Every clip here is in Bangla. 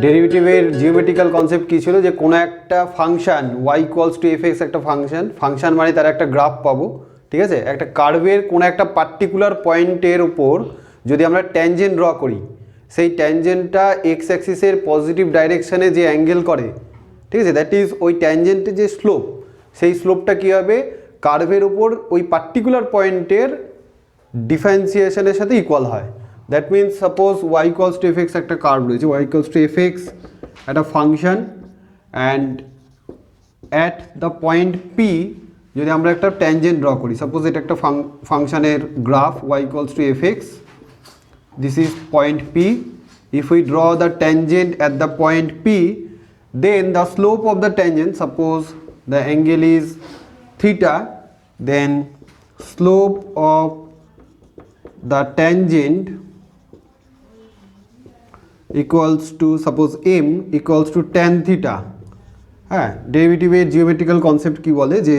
ডেরিভেটিভের জিওমেট্রিক্যাল কনসেপ্ট কী ছিল, যে কোনো একটা function y equals to f x একটা ফাংশান মানে তার একটা গ্রাফ পাবো, ঠিক আছে। একটা কার্ভের কোনো একটা পার্টিকুলার পয়েন্টের উপর যদি আমরা ট্যানজেন্ট ড্র করি, সেই ট্যানজেন্টটা এক্স অ্যাক্সিসের পজিটিভ ডাইরেকশানে যে অ্যাঙ্গেল করে, ঠিক আছে, দ্যাট ইজ ওই ট্যানজেন্টের যে স্লোপ, সেই স্লোপটা কী হবে কার্ভের উপর ওই পার্টিকুলার পয়েন্টের ডিফারেন্সিয়েশনের সাথে ইকুয়াল হয়। That means suppose y equals to f x একটা কার্ভ রয়েছে, y equals to f x একটা function, and at the point p যদি আমরা একটা ট্যানজেন্ট ড্র করি, সাপোজ এটা একটা ফাংশনের graph y equals to f x, this is point P. If we draw the tangent at the point P, then the slope of the tangent, suppose the angle is theta, then slope of the tangent equals to, suppose m equals to tan theta. হ্যাঁ, ডেরিভেটিভের জিওমেট্রিক্যাল কনসেপ্ট কি বলে, যে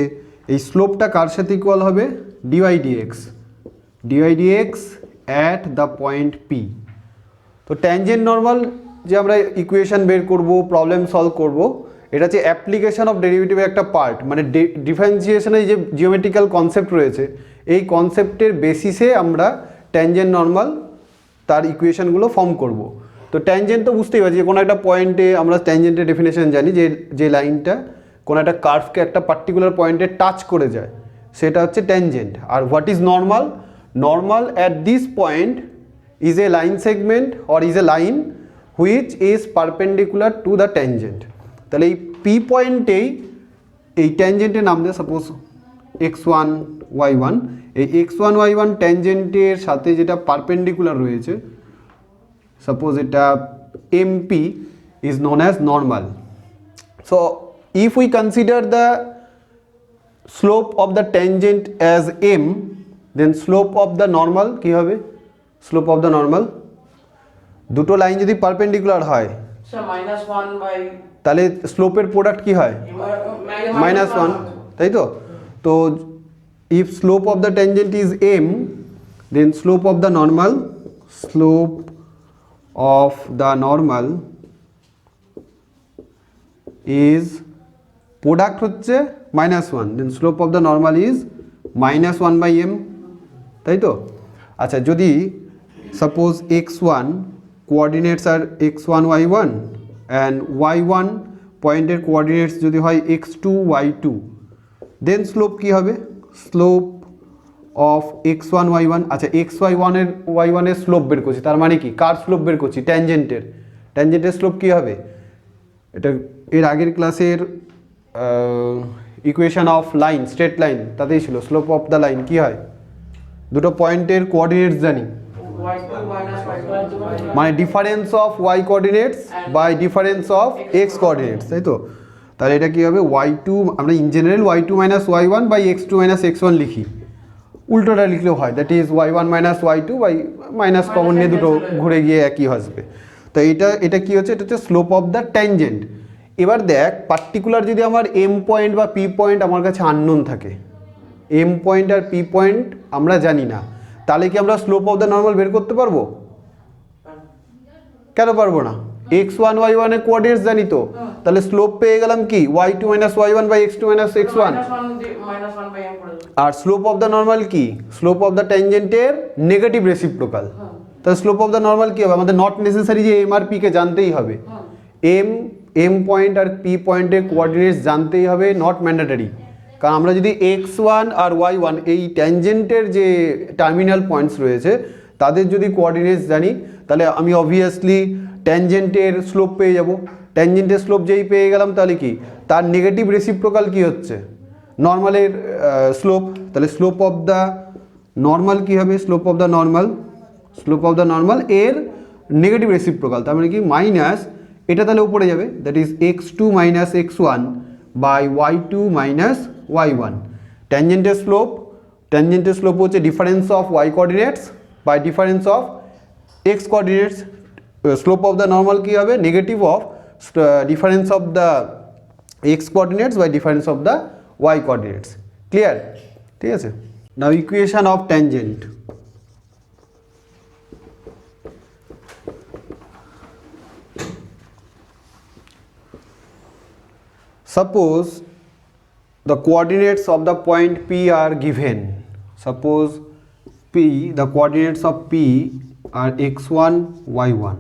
এই স্লোপটা কার সাথে ইকুয়াল হবে, dy dx at the point P. তো ট্যানজেন্ট নর্মাল যে আমরা ইকুয়েশন বের করব, প্রবলেম সলভ করব, এটা হচ্ছে অ্যাপ্লিকেশন অফ ডেরিভেটিভের একটা পার্ট, মানে ডিফারেন্সিয়েশনের যে জিওমেট্রিক্যাল কনসেপ্ট রয়েছে, এই কনসেপ্টের বেসিসে আমরা ট্যানজেন্ট নর্মাল তার ইকুয়েশনগুলো ফর্ম করব। তো ট্যানজেন্ট তো বুঝতেই পারছি, যে কোনো একটা পয়েন্টে আমরা ট্যানজেন্টের ডেফিনেশন জানি, যে লাইনটা কোনো একটা কার্ভকে একটা পার্টিকুলার পয়েন্টে টাচ করে যায়, সেটা হচ্ছে ট্যানজেন্ট। আর what is normal? Normal at this point is a line segment or is a line which is perpendicular to the tangent. তাহলে এই P পয়েন্টেই এই ট্যানজেন্টের নাম দেয় সাপোজ x1 y1, এই x1 y1 ট্যানজেন্টের সাথে যেটা পারপেন্ডিকুলার রয়েছে, সাপোজ এটা MP is known as normal. So if we consider the slope of the tangent as m, then slope of the normal কি হবে? slope of the normal, দুটো লাইন যদি পারপেন্ডিকুলার হয় তাহলে স্লোপের প্রোডাক্ট কি হয়? -1, তাই তো? তো if slope of the tangent is m, then slope of the normal is product হচ্ছে -1, then slope of the normal is -1/m, তাই তো? আচ্ছা, যদি suppose x1 coordinates R x1 y1 and y1 পয়েন্টের কোঅর্ডিনেটস যদি হয় x2 y2, দেন স্লোপ কি হবে? স্লোপ অফ x1 y1, আচ্ছা y1 এর স্লোপ বের করছি, তার মানে কি কার স্লোপ বের করছি? ট্যানজেন্টের স্লোপ কি হবে? এটা এর আগের ক্লাসের equation of line, straight line, তাতেই ছিল স্লোপ অফ দ্য লাইন কি হয়? দুটো পয়েন্টের কোঅর্ডিনেটস জানি, মানে difference of y coordinates by difference of x coordinates, তাই তো? তাহলে এটা কি হবে? y2, আমরা in general y2 - y1 by x2 - x1 লিখি, উল্টোটা লিখলেও হয়, that is y1 - y2 by minus common নিয়ে দুটো ঘুরে গিয়ে একই আসবে। তো এটা কি হচ্ছে? এটা হচ্ছে স্লোপ অফ দ্য ট্যানজেন্ট। এবার দেখ, পার্টিকুলার যদি আমার এম পয়েন্ট বা পি পয়েন্ট আমার কাছে আননোন থাকে, এম পয়েন্ট আর পি পয়েন্ট আমরা জানি না, তাহলে কি আমরা স্লোপ অফ দ্য নর্মাল বের করতে পারবো? কেন পারবো না? x1 y1 এর কোঅর্ডিনেটস জানি তো, তাহলে স্লোপ পেয়ে গেলাম কি? y2 - y1 by x2 - x1। আর স্লোপ অফ দ্য নর্মাল কি? স্লোপ অফ দ্য ট্যানজেন্টের নেগেটিভ রেসিপ্রোকাল। তাহলে স্লোপ অফ দ্য নর্মাল কি হবে? আমাদের নট নেসেসারি যে এম আর পি কে জানতেই হবে, এম পয়েন্ট আর পি পয়েন্টের কোঅর্ডিনেটস জানতেই হবে, নট ম্যান্ডেটরি। কারণ আমরা যদি x1 আর y1 এই ট্যানজেন্টের যে টার্মিনাল পয়েন্টস রয়েছে তাদের যদি কোঅর্ডিনেটস জানি, তাহলে আমি অবভিয়াসলি ট্যানজেন্টের স্লোপ পেয়ে যাব। ট্যানজেন্টের স্লোপ যেই পেয়ে গেলাম, তাহলে কি তার নেগেটিভ রেসিপ্রোকাল কি হচ্ছে? নর্মালের স্লোপ। তাহলে স্লোপ অফ দ্য নর্মাল কি হবে? স্লোপ অফ দ্য নর্মাল এর নেগেটিভ রেসিপ্রোকাল, তার মানে কি মাইনাস, এটা তাহলে উপরে যাবে, that is x2 - x1 by y2 - y1। ট্যানজেন্টের স্লোপ হচ্ছে difference of y coordinates by difference of x coordinates. Slope of the normal কি হবে? Negative of difference of the x coordinates by difference of the y coordinates. Clear? ঠিক আছে। Now equation of tangent. suppose the coordinates of the point P are given. Suppose the coordinates of P are x1 y1,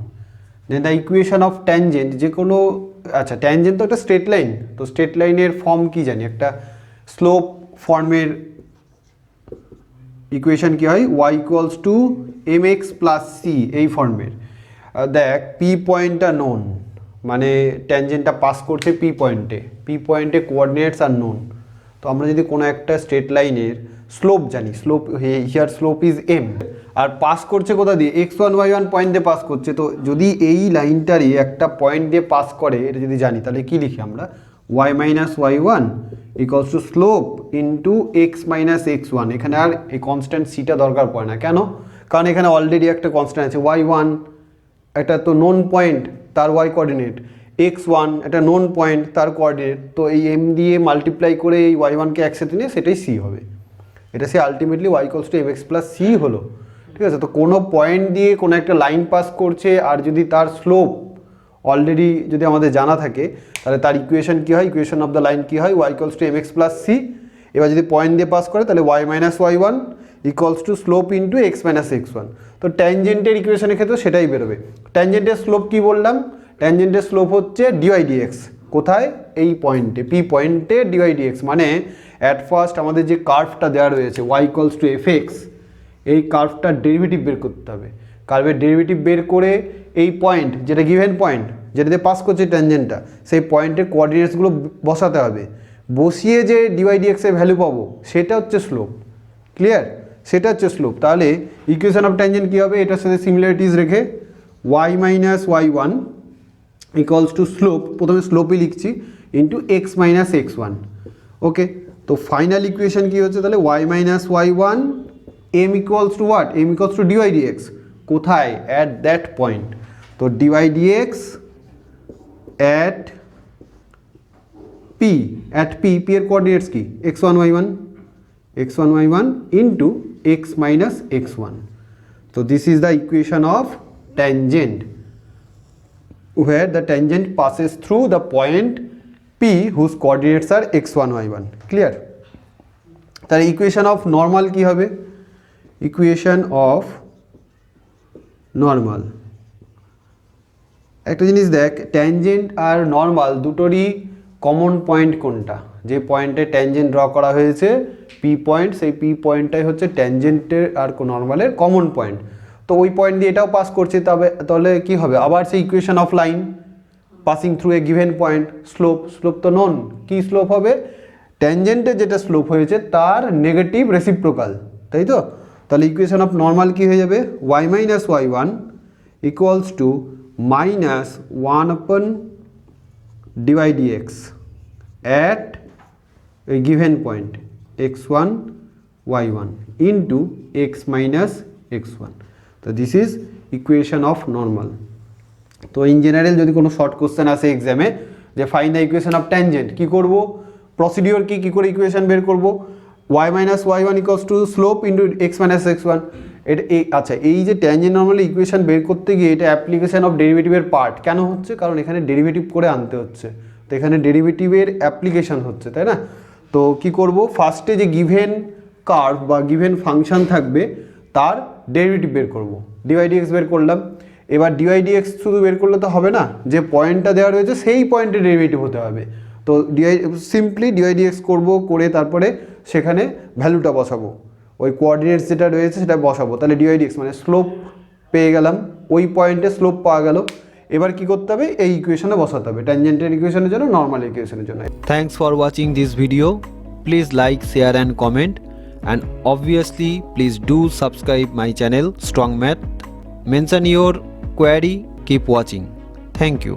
then the equation of tangent যে কোনো আচ্ছা tangent তো একটা স্ট্রেট লাইন, তো স্ট্রেট লাইনের ফর্ম কি জানি, একটা স্লোপ ফর্মের ইকুয়েশন কি হয়, y equals to mx plus c, এই ফর্মের। দেখ পি পয়েন্টটা নোন, মানে ট্যানজেন্টটা পাস করছে পি পয়েন্টে কোঅর্ডিনেটস আর নোন। তো আমরা যদি কোনো একটা স্ট্রেট লাইনের স্লোপ জানি, slope here slope is M, আর পাস করছে কোথা দিয়ে, x1 y1 পয়েন্ট দিয়ে পাস করছে। তো যদি এই লাইনটারই একটা পয়েন্ট দিয়ে পাস করে, এটা যদি জানি, তাহলে কি লিখি আমরা, y minus y1 equals to slope into x minus x1। এখানে আর এই কনস্ট্যান্ট সিটা দরকার পড়ে না, কেন, কারণ এখানে অলরেডি একটা কনস্ট্যান্ট আছে y1, একটা তো নোন পয়েন্ট তার y কোঅর্ডিনেট, x1 একটা নোন পয়েন্ট তার কোঅর্ডিনেট, তো এই m দিয়ে মাল্টিপ্লাই করে এই y1কে একসাথে নিয়ে সেটাই c হবে। এটা সে ultimately y equals to mx plus c হলো, ঠিক আছে। তো কোনো পয়েন্ট দিয়ে কোনো একটা লাইন পাস করছে, আর যদি তার স্লোপ অলরেডি যদি আমাদের জানা থাকে, তাহলে তার ইকুয়েশন কী হয়, ইকুয়েশন অফ দ্য লাইন কী হয়, y equals to mx plus c। এবার যদি পয়েন্ট দিয়ে পাস করে, তাহলে y minus y1 equals to slope into x minus x1। তো ট্যানজেন্টের ইকুয়েশনের ক্ষেত্রে সেটাই বেরোবে। ট্যানজেন্টের স্লোপ কি বললাম, ট্যানজেন্টের স্লোপ হচ্ছে dy dx, কোথায়, এই পয়েন্টে পি পয়েন্টে dy dx, মানে অ্যাট ফার্স্ট আমাদের যে কার্ভটা দেওয়া রয়েছে y ইকুয়ালস টু fx, এই কার্ভটার ডেরিভেটিভ বের করতে হবে। কার্ভের ডেরিভেটিভ বের করে এই পয়েন্ট, যেটা গিভেন পয়েন্ট যেটাতে পাস করছে ট্যানজেন্টটা, সেই পয়েন্টের কোঅর্ডিনেটসগুলো বসাতে হবে। বসিয়ে যে dy dx এর ভ্যালু পাবো, সেটা হচ্ছে স্লোপ। ক্লিয়ার, সেটা হচ্ছে স্লোপ। তাহলে ইকুয়েশন অফ ট্যানজেন্ট কী হবে, এটার সাথে সিমিলারিটিস রেখে y minus y1 equals to slope, প্রথমে স্লোপই লিখছি, ইন্টু এক্স মাইনাস x1। ওকে, তো ফাইনাল ইকুয়েশন কী হচ্ছে তাহলে, y minus y1 m equals to what, m equals to dy dx, কোথায়, অ্যাট দ্যাট পয়েন্ট। তো dy dx at p, p এর কোঅর্ডিনেটস কি, x1 y1 into x minus x1. So this is the equation of tangent, where the tangent passes through the point P whose coordinates are x1 y1. Clear? তার ইকুয়েশন অফ নর্মাল কি হবে, ইকুয়েশন অফ নর্মাল, একটা জিনিস দেখ, ট্যানজেন্ট আর নর্মাল দুটোরই কমন পয়েন্ট কোনটা, যে পয়েন্টে ট্যানজেন্ট ড্র করা হয়েছে পি পয়েন্ট, সেই পি পয়েন্টটাই হচ্ছে ট্যানজেন্টের আর নর্মালের কমন পয়েন্ট। তো ওই পয়েন্ট দিয়ে এটাও পাস করছে, তাহলে কি হবে, আবার সেই equation of line passing through a given point, slope তো নন, কি স্লোপ হবে, ট্যানজেন্টে যেটা স্লোপ হয়েছে তার নেগেটিভ রেসিপ্রোকাল, তাই তো। তাহলে ইকুয়েশন অফ নর্মাল কি হয়ে যাবে, y minus y1 equals two minus 1/, dy dx at a given point x1 y1 into x minus x1. So this is equation of normal. তো ইন জেনারেল যদি কোনো শর্ট কোশ্চেন আসে এক্সামে, যে find the equation of tangent, কী করবো, প্রসিডিওর কী করে ইকুয়েশন বের করবো, y minus y1 equals to slope into x minus x1। এটা আচ্ছা, এই যে ট্যানজেন্ট নর্মাল ইকুয়েশন বের করতে গিয়ে এটা অ্যাপ্লিকেশন অফ ডেরিভেটিভের পার্ট কেন হচ্ছে, কারণ এখানে ডেরিভেটিভ করে আনতে হচ্ছে, তো এখানে ডেরিভেটিভের অ্যাপ্লিকেশন হচ্ছে, তাই না। তো কি করব, ফার্স্টে যে গিভেন কার্ভ বা গিভেন ফাংশন থাকবে তার ডেরিভেটিভ বের করব, dy dx বের করলাম। এবার dy dx শুধু বের করলে তো হবে না, যে পয়েন্টটা দেওয়া রয়েছে সেই পয়েন্টের ডেরিভেটিভ হতে হবে। তো সিম্পলি dy dx করব, করে তারপরে সেখানে ভ্যালুটা বসাবো, ওই কোঅর্ডিনেটস যেটা রয়েছে সেটা বসাবো, তাহলে dy dx মানে স্লোপ পেয়ে গেলাম, ওই পয়েন্টে স্লোপ পাওয়া গেল। এবার কি করতে হবে, এই ইকুয়েশনে বসাতে হবে, ট্যানজেন্টের ইকুয়েশনের জন্য, নর্মাল ইকুয়েশনের জন্য। Thanks for watching this video. Please like, share and comment, and obviously please do subscribe my channel Strong Math. Mention your query, keep watching. Thank you.